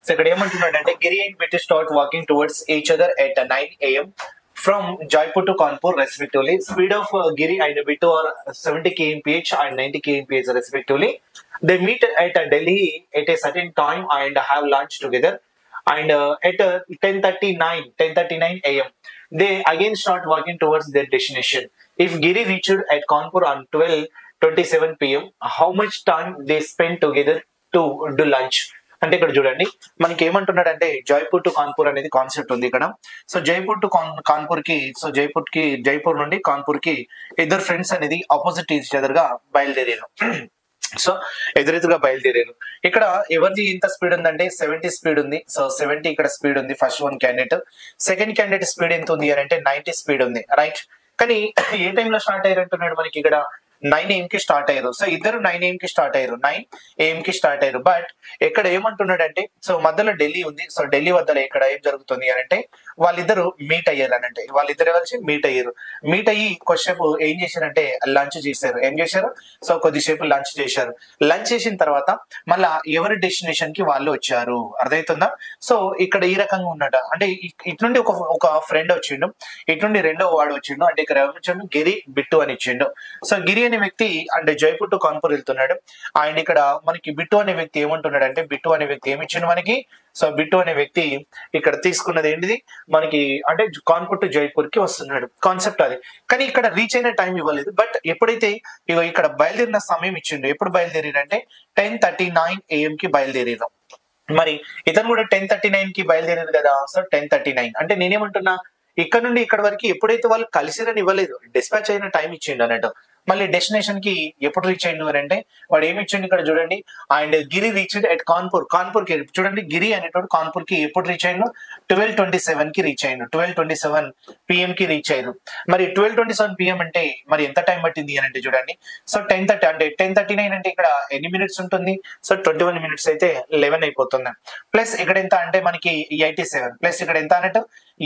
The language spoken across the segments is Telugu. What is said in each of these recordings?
సో ఇక్కడ ఏమంటున్నాడంటే Giri and Bittu start walking towards each other at 9 AM from Jaipur to Kanpur respectively. Speed of Giri and Bittu are 70 kmph and 90 kmph respectively. They meet at Delhi at a certain time and have lunch together. And at 10:39 AM, they again start walking towards their destination. If Giri reached at Kanpur on 12:27 PM, how much time they spend together to do lunch? అంటే ఇక్కడ చూడండి మనకి ఏమంటున్నాడు అంటే జైపూర్ టు కాన్పూర్ అనేది కాన్సెప్ట్ ఉంది ఇక్కడ. సో జైపూర్ టు కాన్పూర్ కి జైపూర్ నుండి కాన్పూర్ కి ఇద్దరు ఫ్రెండ్స్ అనేది ఆపోజిట్ ఈచ్ అదర్ గా బయలుదేరారు. సో ఎదురెదురుగా బయలుదేరారు. ఇక్కడ ఎవరిది ఇంత స్పీడ్ ఉందంటే 70 స్పీడ్ ఉంది. సో 70 ఇక్కడ స్పీడ్ ఉంది first one candidate. Second candidate speed ఎంత ఉంది అని అంటే 90 స్పీడ్ ఉంది, రైట్. కానీ ఏ టైంలో స్టార్ట్ అయ్యారు అంటున్నాడు మనకి ఇక్కడ 9 AM కి స్టార్ట్ అయ్యారు. సో ఇద్దరు 9 AM కి స్టార్ట్ అయ్యారు, 9 AM కి స్టార్ట్ అయ్యారు. బట్ ఇక్కడ ఏమంటున్నాడంటే సో మధ్యలో ఢిల్లీ ఉంది. సో ఢిల్లీ వద్దలో ఇక్కడ ఏం జరుగుతుంది అని అంటే వాళ్ళిద్దరు మీట్ అయ్యారు అని అంటే వాళ్ళిద్దరు కలిసి మీట్ అయ్యారు. మీట్ అయ్యి కొద్దిసేపు ఏం చేశారంటే లంచ్ చేశారు. ఏం చేశారు? సో కొద్దిసేపు లంచ్ చేశారు. లంచ్ చేసిన తర్వాత మళ్ళా ఎవరి డెస్టినేషన్ కి వాళ్ళు వచ్చారు. అర్థమవుతుందా? సో ఇక్కడ ఈ రకంగా ఉన్నట అంటే ఇటు నుండి ఒక ఫ్రెండ్ వచ్చిండు, ఇటు నుండి రెండో వాడు వచ్చిండు. అంటే ఇక్కడ వచ్చాడు గిరి బిట్టు అని ఇచ్చిండు. సో గిరి అనే వ్యక్తి అంటే జైపూర్ టు కాన్పూర్ వెళ్తున్నాడు. ఆయన ఇక్కడ మనకి బిట్టు అనే వ్యక్తి ఏమంటున్నాడు అంటే బిట్టు అనే వ్యక్తి ఏమి ఇచ్చిండు మనకి. సో బిట్టు అనే వ్యక్తి ఇక్కడ తీసుకున్నది ఏంటిది మనకి అంటే కాన్పూర్ టు జైపూర్ కి వస్తున్నాడు, కాన్సెప్ట్ అది. కానీ ఇక్కడ రీచ్ అయిన టైం ఇవ్వలేదు. బట్ ఎప్పుడైతే ఇక్కడ బయలుదేరిన సమయం ఇచ్చిండు, ఎప్పుడు బయలుదేరారంటే 10:39 AM కి బయలుదేరారు. మరి ఇతను కూడా 10:39 కి బయలుదేరారు కదా. సో 10:39 అంటే నేనేమంటున్నా ఇక్కడ నుండి ఇక్కడ వరకు ఎప్పుడైతే వాళ్ళు కలిసిరని ఇవ్వలేదు, డిస్పాచ్ అయిన టైం ఇచ్చిండు అన్నట్టు. మళ్ళీ డెస్టినేషన్ కి ఎప్పుడు రీచ్ అయ్యిండు అని అంటే వాడు ఏమి ఇచ్చిండు ఇక్కడ చూడండి. And Giri reached at Kanpur కి చూడండి. గిరి అనేటువంటి కాన్పూర్ కి ఎప్పుడు రీచ్ అయ్యిండు? 12:27 కి రీచ్ అయ్యిండు. 12:27 PM కి రీచ్ అయ్యారు. మరి 12:27 PM అంటే మరి ఎంత టైం పట్టింది అని అంటే చూడండి. సో 10:30 అంటే 10:39 అంటే ఇక్కడ ఎన్ని మినిట్స్ ఉంటుంది? సో 21 మినిట్స్ అయితే 11 అయిపోతుంది. ప్లస్ ఇక్కడ ఎంత అంటే మనకి 87 ప్లస్ ఇక్కడ ఎంత అన్నట్టు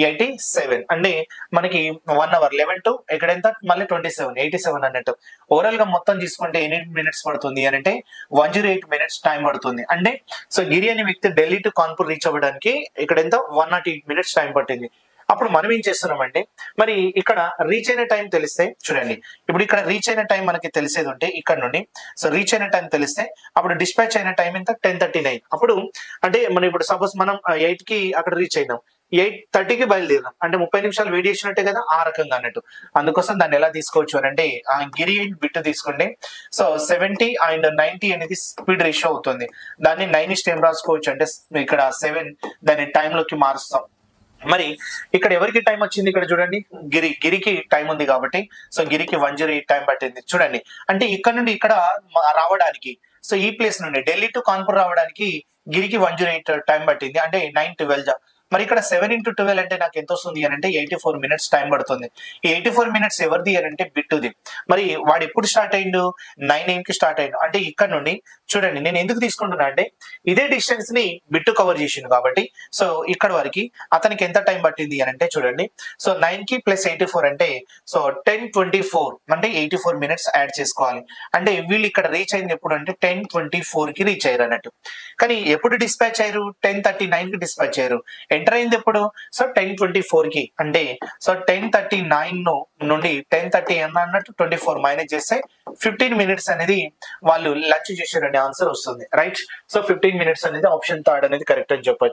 87 అంటే మనకి 1 hour 11 to ఇక్కడ ఎంత మళ్ళీ 27 87 అన్నట్టు. ఓవరాల్ గా మొత్తం తీసుకుంటే ఎన్ని మినిట్స్ పడుతుంది అని అంటే 108 మినిట్స్ టైం పడుతుంది. అంటే సో గిరి అనే వ్యక్తి ఢిల్లీ టు కాన్పూర్ రీచ్ అవ్వడానికి ఇక్కడ ఎంత 108 మినిట్స్ టైం పట్టింది. అప్పుడు మనం ఏం చేస్తున్నామంటే మరి ఇక్కడ రీచ్ అయిన టైం తెలిస్తే చూడండి. ఇప్పుడు ఇక్కడ రీచ్ అయిన టైం మనకి తెలిసేది ఉంటే ఇక్కడ నుండి సో రీచ్ అయిన టైం తెలిస్తే అప్పుడు డిస్పాచ్ అయిన టైం ఎంత 10:39. అప్పుడు అంటే మనం ఇప్పుడు సపోజ్ మనం 8 కి అక్కడ రీచ్ అయినాం, 8:30కి బయలుదేరాం అంటే 30 నిమిషాలు వెయిట్ చేసినట్టే కదా, ఆ రకంగా అన్నట్టు. అందుకోసం దాన్ని ఎలా తీసుకోవచ్చు అని అంటే గిరి అండ్ బిట్టు తీసుకోండి. సో 70 and 90 అనేది స్పీడ్ రేషియో అవుతుంది. దాన్ని 9 ఏం రాసుకోవచ్చు అంటే ఇక్కడ 7 దాన్ని టైంలోకి మారుస్తాం. మరి ఇక్కడ ఎవరికి టైం వచ్చింది? ఇక్కడ చూడండి గిరికి టైం ఉంది కాబట్టి సో గిరికి 108 టైం పట్టింది చూడండి. అంటే ఇక్కడ నుండి ఇక్కడ రావడానికి సో ఈ ప్లేస్ నుండి ఢిల్లీ టు కాన్పూర్ రావడానికి గిరికి 108 టైం పట్టింది. అంటే 9:12. మరి ఇక్కడ 7 into 12 అంటే నాకు ఎంత వస్తుంది అని అంటే 84 మినిట్స్ టైం పడుతుంది. ఈ 84 మినిట్స్ ఎవరిది అని అంటే బిట్టుది. మరి వాడు ఎప్పుడు స్టార్ట్ అయ్యిండు? 9 AM కి స్టార్ట్ అయ్యిండు. అంటే ఇక్కడ నుండి చూడండి నేను ఎందుకు తీసుకుంటున్నా అంటే ఇదే డిస్టెన్స్ ని బిట్టు కవర్ చేసిండు కాబట్టి సో ఇక్కడ వరకు అతనికి ఎంత టైం పట్టింది అని అంటే చూడండి. సో 9 కి ప్లస్ 84 అంటే సో 10:24 అంటే 84 మినిట్స్ యాడ్ చేసుకోవాలి. అంటే వీళ్ళు ఇక్కడ రీచ్ అయింది ఎప్పుడు అంటే 10:24 కి రీచ్ అయ్యారు అన్నట్టు. కానీ ఎప్పుడు డిస్పాచ్ అయ్యారు? 10:39 కి డిస్పాచ్ అయ్యారు. ఎంటర్ అయింది ఎప్పుడు? సో 10:24 కి. అంటే సో 10:39 నుండి 10:30 అన్నట్టు 24 మైనస్ చేస్తే 15 మినిట్స్ అనేది వాళ్ళు లంచ్ చేశారనే ఆన్సర్ వస్తుంది, రైట్. సో 15 మినిట్స్ అనేది ఆప్షన్ థర్డ్ అనేది కరెక్ట్ అని చెప్పొచ్చు.